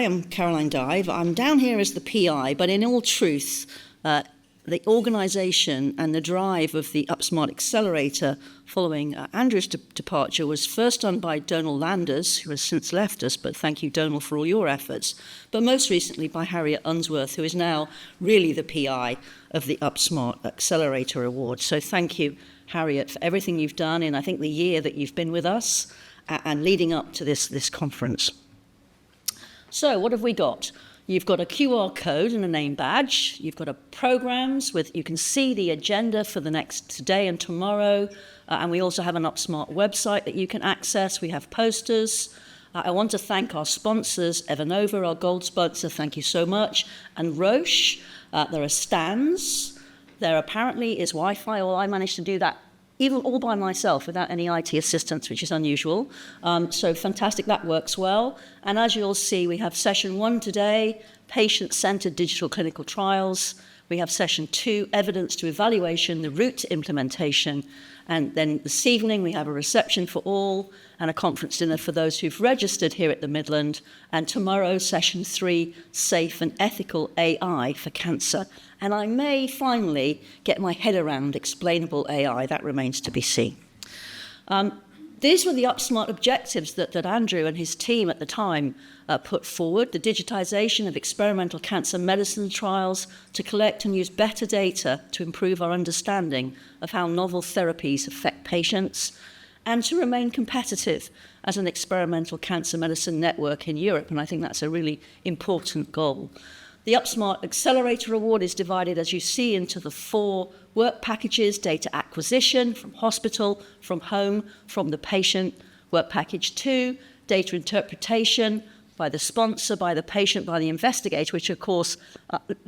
am Caroline Dive. I'm down here as the PI, but in all truth, the organisation and the drive of the Upsmart Accelerator following Andrew's departure was first done by Donal Landers, who has since left us, but thank you, Donal, for all your efforts, but most recently by Harriet Unsworth, who is now really the PI of the Upsmart Accelerator Award. So thank you, Harriet, for everything you've done in, I think, the year that you've been with us and leading up to this conference. So what have we got? You've got a QR code and a name badge. You've got programs with, you can see the agenda for the next today and tomorrow. And we also have an Upsmart website that you can access. We have posters. I want to thank our sponsors, Evanova, our gold sponsor, thank you so much, and Roche. There are stands. There apparently is Wi-Fi, or I managed to do that even all by myself without any IT assistance, which is unusual. So fantastic, that works well. And as you'll see, we have session 1 today, patient-centered digital clinical trials. We have session 2, evidence to evaluation, the route to implementation. And then this evening, we have a reception for all and a conference dinner for those who've registered here at the Midland. And tomorrow, session 3, safe and ethical AI for cancer. And I may finally get my head around explainable AI. That remains to be seen. These were the Upsmart objectives that Andrew and his team at the time put forward: the digitization of experimental cancer medicine trials to collect and use better data to improve our understanding of how novel therapies affect patients, and to remain competitive as an experimental cancer medicine network in Europe. And I think that's a really important goal. The Upsmart Accelerator Award is divided, as you see, into the 4 work packages: data acquisition from hospital, from home, from the patient. Work package 2, data interpretation by the sponsor, by the patient, by the investigator, which of course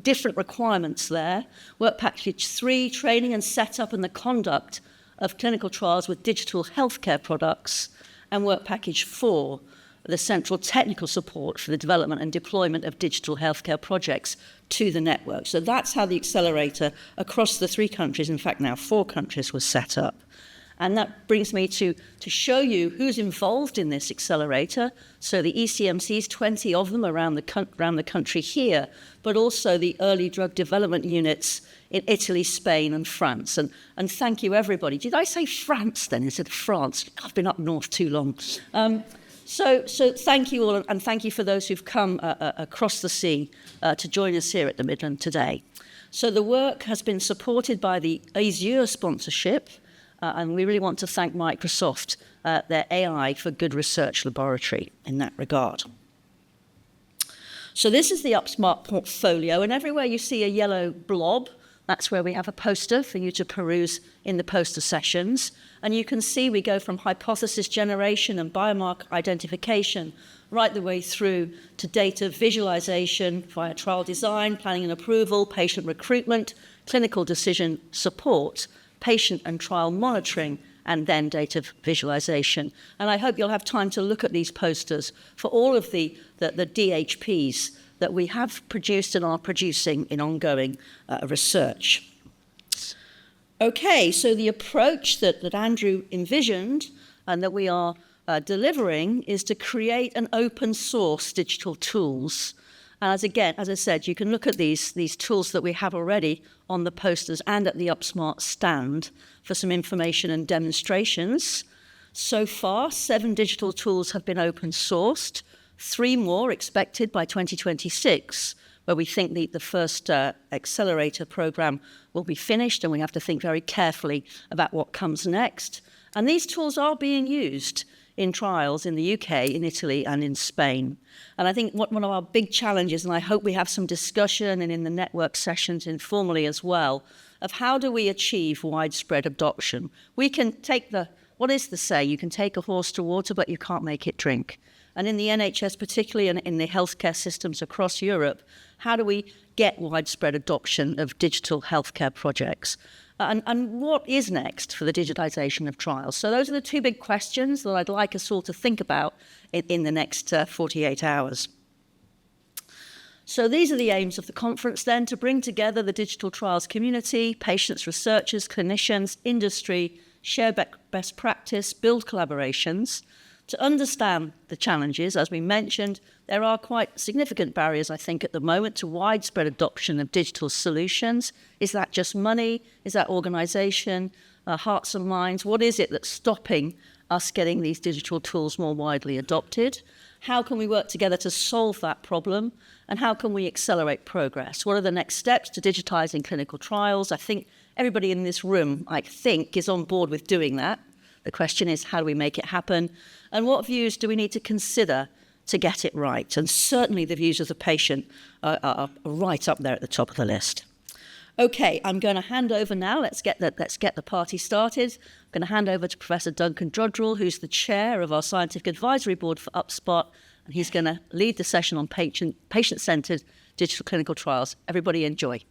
different requirements there. Work package 3, training and setup and the conduct of clinical trials with digital healthcare products. And work package 4, the central technical support for the development and deployment of digital healthcare projects to the network. So that's how the accelerator across the 3 countries, in fact now 4 countries, was set up. And that brings me to show you who's involved in this accelerator. So the ECMCs, 20 of them around the country here, but also the early drug development units in Italy, Spain, and France. And thank you, everybody. Did I say France then instead of France? I've been up north too long. So thank you all, and thank you for those who've come across the sea to join us here at the Midland today. So the work has been supported by the Azure sponsorship, and we really want to thank Microsoft, their AI for Good Research Laboratory in that regard. So this is the Upsmart portfolio, and everywhere you see a yellow blob, that's where we have a poster for you to peruse in the poster sessions. And you can see we go from hypothesis generation and biomarker identification right the way through to data visualization via trial design, planning and approval, patient recruitment, clinical decision support, patient and trial monitoring, and then data visualization. And I hope you'll have time to look at these posters for all of the DHPs that we have produced and are producing in ongoing research. Okay, so the approach that Andrew envisioned and that we are delivering is to create an open source digital tools. And as I said, you can look at these tools that we have already on the posters and at the Upsmart stand for some information and demonstrations. So far, 7 digital tools have been open sourced, 3 more expected by 2026, where we think the first accelerator program will be finished, and we have to think very carefully about what comes next. And these tools are being used in trials in the UK, in Italy, and in Spain. And I think one of our big challenges, and I hope we have some discussion and in the network sessions informally as well, of how do we achieve widespread adoption. We can take what is the say? You can take a horse to water, but you can't make it drink. And in the NHS, particularly in the healthcare systems across Europe, how do we get widespread adoption of digital healthcare projects? And what is next for the digitization of trials? So those are the 2 big questions that I'd like us all to think about in the next 48 hours. So these are the aims of the conference then: to bring together the digital trials community, patients, researchers, clinicians, industry, share best practice, build collaborations, to understand the challenges, as we mentioned, There are quite significant barriers, I think, at the moment to widespread adoption of digital solutions. Is that just money? Is that organisation, hearts and minds? What is it that's stopping us getting these digital tools more widely adopted? How can we work together to solve that problem? And how can we accelerate progress? What are the next steps to digitising clinical trials? I think everybody in this room, I think, is on board with doing that. The question is, how do we make it happen? And what views do we need to consider to get it right? And certainly the views of the patient are right up there at the top of the list. Okay, I'm going to hand over now. Let's get the party started. I'm going to hand over to Professor Duncan Drodrell, who's the chair of our scientific advisory board for UpSpot, and he's going to lead the session on patient-centred digital clinical trials. Everybody enjoy.